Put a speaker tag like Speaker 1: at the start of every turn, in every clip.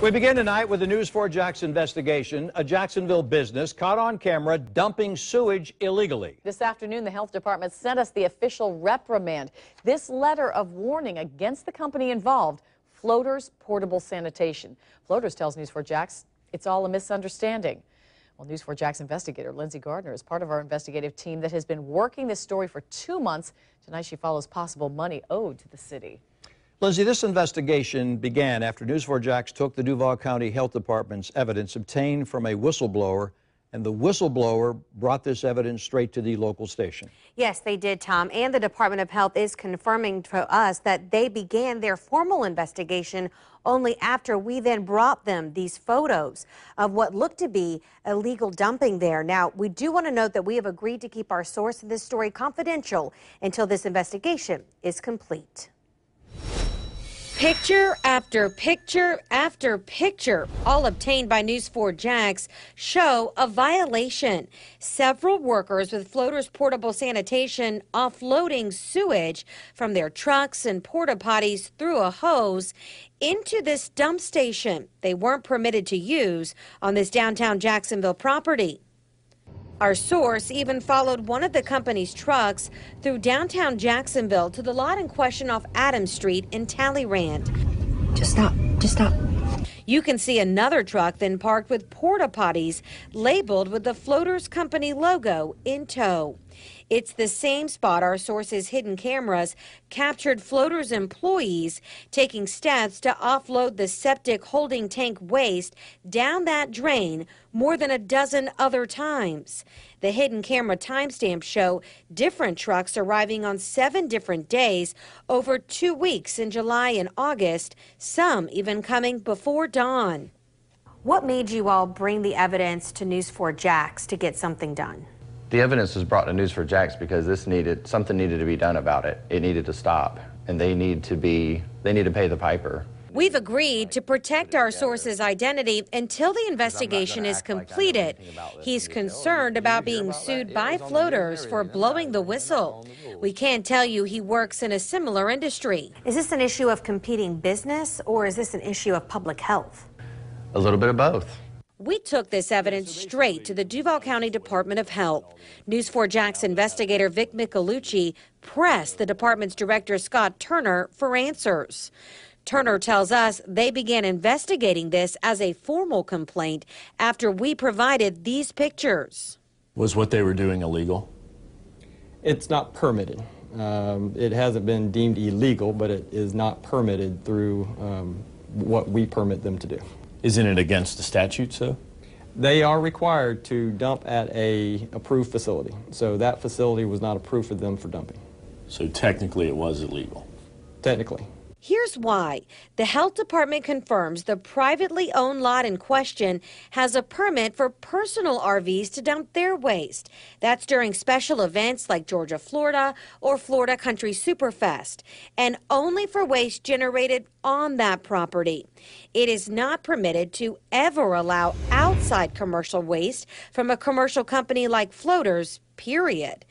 Speaker 1: We begin tonight with the News 4 Jax investigation. A Jacksonville business caught on camera dumping sewage illegally.
Speaker 2: This afternoon, the health department sent us the official reprimand. This letter of warning against the company involved, Floaters Portable Sanitation. Floaters tells News 4 Jax it's all a misunderstanding. Well, News 4 Jax investigator Lindsay Gardner is part of our investigative team that has been working this story for 2 months. Tonight, she follows possible money owed to the city.
Speaker 1: Lindsay, this investigation began after News 4 Jax took the Duval County Health Department's evidence obtained from a whistleblower, and the whistleblower brought this evidence straight to the local station.
Speaker 3: Yes, they did, Tom, and the Department of Health is confirming to us that they began their formal investigation only after we then brought them these photos of what looked to be illegal dumping there. Now, we do want to note that we have agreed to keep our source in this story confidential until this investigation is complete. Picture after picture after picture, all obtained by News 4 Jax, show a violation. Several workers with Floaters Portable Sanitation offloading sewage from their trucks and porta potties through a hose into this dump station they weren't permitted to use on this downtown Jacksonville property. Our source even followed one of the company's trucks through downtown Jacksonville to the lot in question off Adams Street in Talleyrand. Just stop. Just stop. You can see another truck then parked with porta potties labeled with the Floaters Company logo in tow. It's the same spot our source's hidden cameras captured Floaters employees taking steps to offload the septic holding tank waste down that drain more than a dozen other times. The hidden camera timestamps show different trucks arriving on 7 different days over 2 weeks in July and August, some even coming before dawn. What made you all bring the evidence to News 4 Jax to get something done?
Speaker 4: The evidence was brought to News 4 Jax because something needed to be done about it. It needed to stop, and they need to pay the piper.
Speaker 3: We've agreed to protect our source's identity until the investigation is completed. He's concerned about being sued by Floaters for blowing the whistle. We can't tell you he works in a similar industry. Is this an issue of competing business, or is this an issue of public health?
Speaker 4: A little bit of both.
Speaker 3: We took this evidence straight to the Duval County Department of Health. News 4 Jax investigator Vic Michelucci pressed the department's director Scott Turner for answers. Turner tells us they began investigating this as a formal complaint after we provided these pictures.
Speaker 5: Was what they were doing illegal?
Speaker 6: It's not permitted. It hasn't been deemed illegal, but it is not permitted through what we permit them to do.
Speaker 5: Isn't it against the statutes, though?
Speaker 6: They are required to dump at a approved facility. So that facility was not approved for them for dumping.
Speaker 5: So technically it was illegal?
Speaker 6: Technically.
Speaker 3: Here's why. The health department confirms the privately owned lot in question has a permit for personal RVs to dump their waste. That's during special events like Georgia, Florida, or Florida Country Superfest, and only for waste generated on that property. It is not permitted to ever allow outside commercial waste from a commercial company like Floaters, period.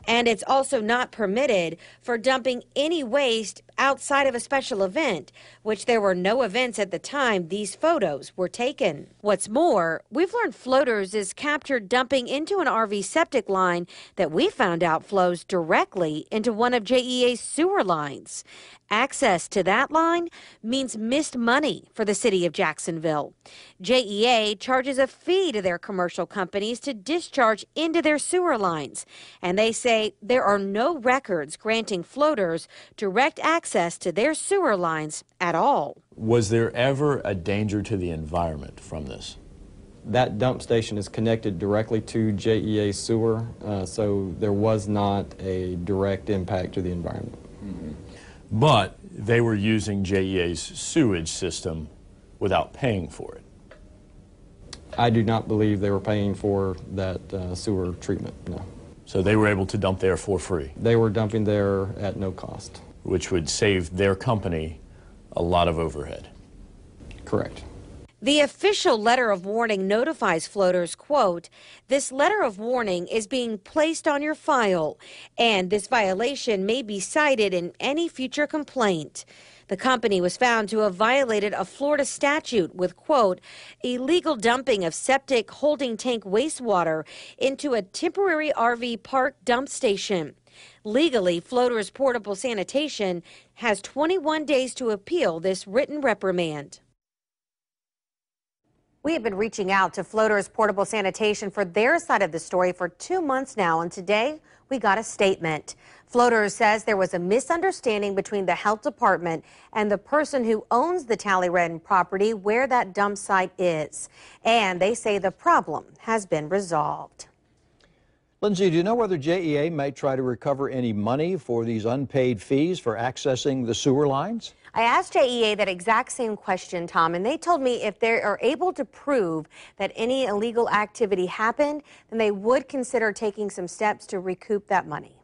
Speaker 3: And it's also not permitted for dumping any waste outside of a special event, which there were no events at the time these photos were taken. What's more, we've learned Floaters is captured dumping into an RV septic line that we found out flows directly into one of JEA's sewer lines. Access to that line means missed money for the city of Jacksonville. JEA charges a fee to their commercial companies to discharge into their sewer lines, and they say there are no records granting Floaters direct access to their sewer lines at all.
Speaker 5: Was there ever a danger to the environment from this?
Speaker 6: That dump station is connected directly to JEA sewer, so there was not a direct impact to the environment.
Speaker 5: Mm-hmm. But they were using JEA's sewage system without paying for it.
Speaker 6: I do not believe they were paying for that sewer treatment, no.
Speaker 5: So they were able to dump there for free?
Speaker 6: They were dumping there at no cost.
Speaker 5: Which would save their company a lot of overhead.
Speaker 6: Correct.
Speaker 3: The official letter of warning notifies Floaters, quote, "This letter of warning is being placed on your file, and this violation may be cited in any future complaint." The company was found to have violated a Florida statute with, quote, illegal dumping of septic holding tank wastewater into a temporary RV park dump station. Legally, Floaters Portable Sanitation has 21 days to appeal this written reprimand.
Speaker 7: We have been reaching out to Floaters Portable Sanitation for their side of the story for 2 months now, and today we got a statement. Floaters says there was a misunderstanding between the health department and the person who owns the Talleyrand property where that dump site is. And they say the problem has been resolved.
Speaker 1: Lindsay, do you know whether JEA might try to recover any money for these unpaid fees for accessing the sewer lines?
Speaker 7: I asked JEA that exact same question, Tom, and they told me if they are able to prove that any illegal activity happened, then they would consider taking some steps to recoup that money.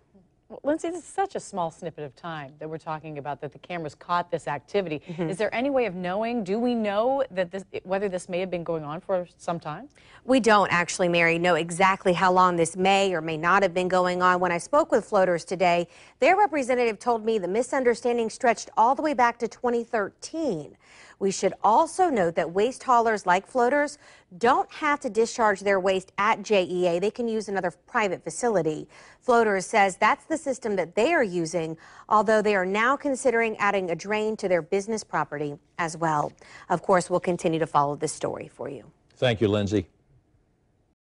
Speaker 2: Well, Lindsay, this is such a small snippet of time that we're talking about that the cameras caught this activity. Is there any way of knowing, do we know that whether this may have been going on for some time?
Speaker 7: We don't actually, Mary, know exactly how long this may or may not have been going on. When I spoke with Floaters today, their representative told me the misunderstanding stretched all the way back to 2013. We should also note that waste haulers like Floaters don't have to discharge their waste at JEA. They can use another private facility. Floaters says that's the system that they are using, although they are now considering adding a drain to their business property as well. Of course, we'll continue to follow this story for you.
Speaker 1: Thank you, Lindsay.